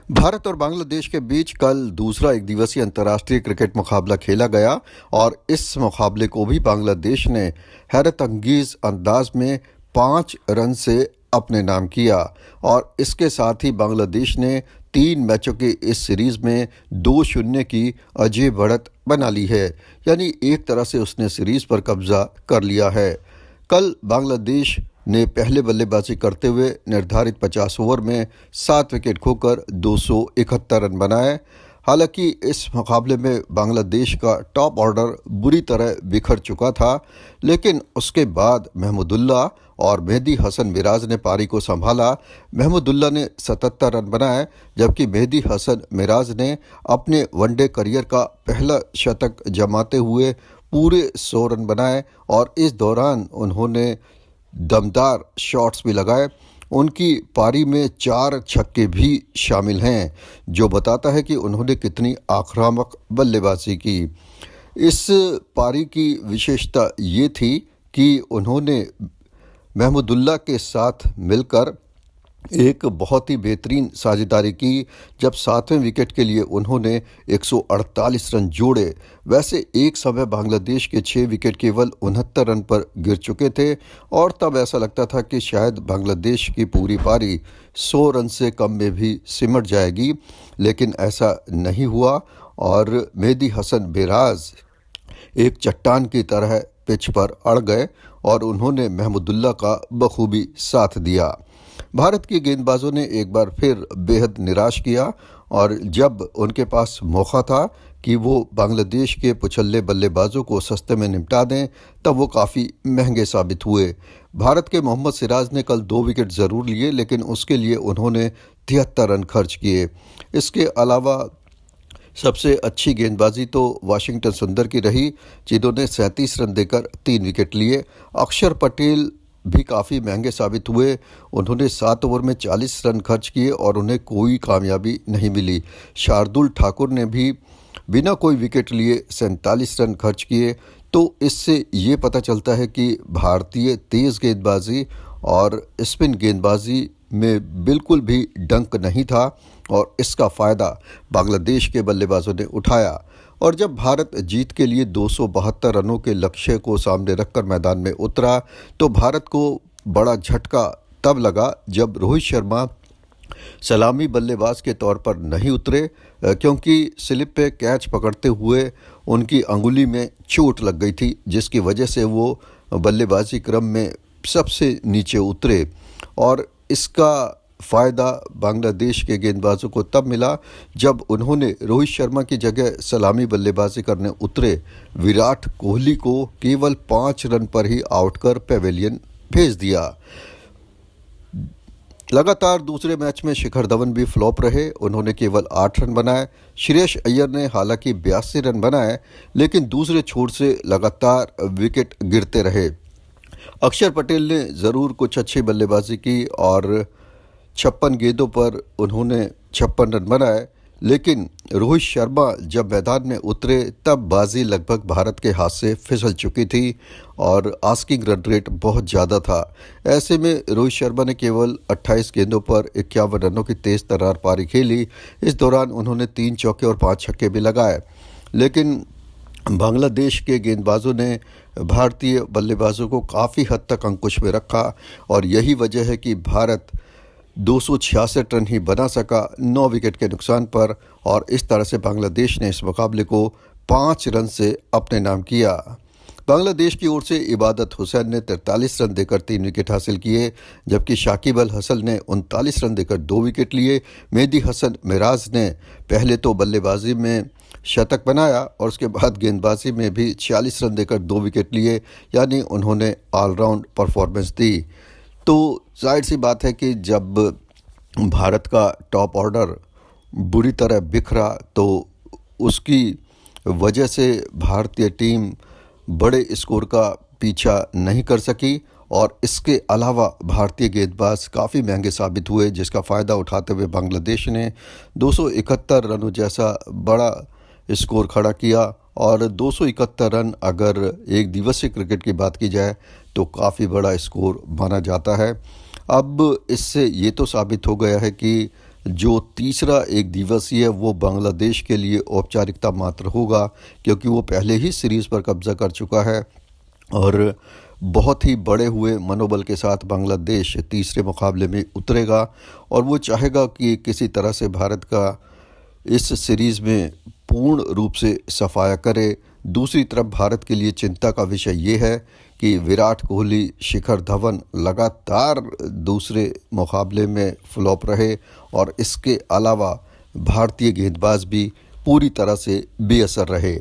भारत और बांग्लादेश के बीच कल दूसरा एक दिवसीय अंतर्राष्ट्रीय क्रिकेट मुकाबला खेला गया और इस मुकाबले को भी बांग्लादेश ने हैरत अंगेज अंदाज में 5 रन से अपने नाम किया और इसके साथ ही बांग्लादेश ने 3 मैचों की इस सीरीज में 2-0 की अजय बढ़त बना ली है। यानी एक तरह से उसने सीरीज पर कब्जा कर लिया है। कल बांग्लादेश ने पहले बल्लेबाजी करते हुए निर्धारित 50 ओवर में 7 विकेट खोकर 271 रन बनाए। हालांकि इस मुकाबले में बांग्लादेश का टॉप ऑर्डर बुरी तरह बिखर चुका था, लेकिन उसके बाद महमूदुल्लाह और मेहदी हसन मिराज ने पारी को संभाला। महमूदुल्लाह ने 77 रन बनाए, जबकि मेहदी हसन मिराज ने अपने वनडे करियर का पहला शतक जमाते हुए पूरे 100 रन बनाए और इस दौरान उन्होंने दमदार शॉट्स भी लगाए। उनकी पारी में 4 छक्के भी शामिल हैं, जो बताता है कि उन्होंने कितनी आक्रामक बल्लेबाजी की। इस पारी की विशेषता ये थी कि उन्होंने महमूदुल्लाह के साथ मिलकर एक बहुत ही बेहतरीन साझेदारी की। जब 7वें विकेट के लिए उन्होंने 148 रन जोड़े। वैसे एक समय बांग्लादेश के 6 विकेट केवल 69 रन पर गिर चुके थे और तब ऐसा लगता था कि शायद बांग्लादेश की पूरी पारी 100 रन से कम में भी सिमट जाएगी, लेकिन ऐसा नहीं हुआ और मेहदी हसन मिराज एक चट्टान की तरह पिच पर अड़ गए और उन्होंने महमूदुल्लाह का बखूबी साथ दिया। भारत के गेंदबाजों ने एक बार फिर बेहद निराश किया और जब उनके पास मौका था कि वो बांग्लादेश के पुछल्ले बल्लेबाजों को सस्ते में निपटा दें, तब वो काफ़ी महंगे साबित हुए। भारत के मोहम्मद सिराज ने कल 2 विकेट ज़रूर लिए, लेकिन उसके लिए उन्होंने 73 रन खर्च किए। इसके अलावा सबसे अच्छी गेंदबाजी तो वाशिंगटन सुंदर की रही, जिन्होंने 37 रन देकर 3 विकेट लिए। अक्षर पटेल भी काफ़ी महंगे साबित हुए। उन्होंने 7 ओवर में 40 रन खर्च किए और उन्हें कोई कामयाबी नहीं मिली। शार्दुल ठाकुर ने भी बिना कोई विकेट लिए 47 रन खर्च किए। तो इससे ये पता चलता है कि भारतीय तेज़ गेंदबाजी और स्पिन गेंदबाजी में बिल्कुल भी डंक नहीं था और इसका फ़ायदा बांग्लादेश के बल्लेबाजों ने उठाया। और जब भारत जीत के लिए 272 रनों के लक्ष्य को सामने रखकर मैदान में उतरा, तो भारत को बड़ा झटका तब लगा जब रोहित शर्मा सलामी बल्लेबाज के तौर पर नहीं उतरे, क्योंकि स्लिप पे कैच पकड़ते हुए उनकी अंगुली में चोट लग गई थी, जिसकी वजह से वो बल्लेबाजी क्रम में सबसे नीचे उतरे। और इसका फ़ायदा बांग्लादेश के गेंदबाजों को तब मिला जब उन्होंने रोहित शर्मा की जगह सलामी बल्लेबाजी करने उतरे विराट कोहली को केवल 5 रन पर ही आउट कर पेविलियन भेज दिया। लगातार दूसरे मैच में शिखर धवन भी फ्लॉप रहे। उन्होंने केवल 8 रन बनाए। श्रेयस अय्यर ने हालांकि 82 रन बनाए, लेकिन दूसरे छोर से लगातार विकेट गिरते रहे। अक्षर पटेल ने ज़रूर कुछ अच्छी बल्लेबाजी की और 56 गेंदों पर उन्होंने 56 रन बनाए, लेकिन रोहित शर्मा जब मैदान में उतरे तब बाजी लगभग भारत के हाथ से फिसल चुकी थी और आस्किंग रन रेट बहुत ज़्यादा था। ऐसे में रोहित शर्मा ने केवल 28 गेंदों पर 51 रनों की तेज़ तर्रार पारी खेली। इस दौरान उन्होंने 3 चौके और 5 छक्के भी लगाए, लेकिन बांग्लादेश के गेंदबाजों ने भारतीय बल्लेबाजों को काफ़ी हद तक अंकुश में रखा और यही वजह है कि भारत 266 रन ही बना सका 9 विकेट के नुकसान पर और इस तरह से बांग्लादेश ने इस मुकाबले को 5 रन से अपने नाम किया। बांग्लादेश की ओर से इबादत हुसैन ने 43 रन देकर 3 विकेट हासिल किए, जबकि शाकिब अल हसन ने 39 रन देकर 2 विकेट लिए। मेहदी हसन मिराज ने पहले तो बल्लेबाजी में शतक बनाया और उसके बाद गेंदबाजी में भी 46 रन देकर 2 विकेट लिए, यानी उन्होंने ऑलराउंड परफॉर्मेंस दी। तो जाहिर सी बात है कि जब भारत का टॉप ऑर्डर बुरी तरह बिखरा तो उसकी वजह से भारतीय टीम बड़े स्कोर का पीछा नहीं कर सकी और इसके अलावा भारतीय गेंदबाज काफ़ी महंगे साबित हुए, जिसका फ़ायदा उठाते हुए बांग्लादेश ने 271 रनों जैसा बड़ा स्कोर खड़ा किया। और 271 रन अगर एक दिवसीय क्रिकेट की बात की जाए तो काफ़ी बड़ा स्कोर माना जाता है। अब इससे ये तो साबित हो गया है कि जो तीसरा एक दिवसीय वो बांग्लादेश के लिए औपचारिकता मात्र होगा, क्योंकि वो पहले ही सीरीज़ पर कब्जा कर चुका है और बहुत ही बढ़े हुए मनोबल के साथ बांग्लादेश तीसरे मुकाबले में उतरेगा और वो चाहेगा कि किसी तरह से भारत का इस सीरीज़ में पूर्ण रूप से सफाया करे। दूसरी तरफ भारत के लिए चिंता का विषय ये है कि विराट कोहली, शिखर धवन लगातार दूसरे मुकाबले में फ्लॉप रहे और इसके अलावा भारतीय गेंदबाज भी पूरी तरह से बेअसर रहे।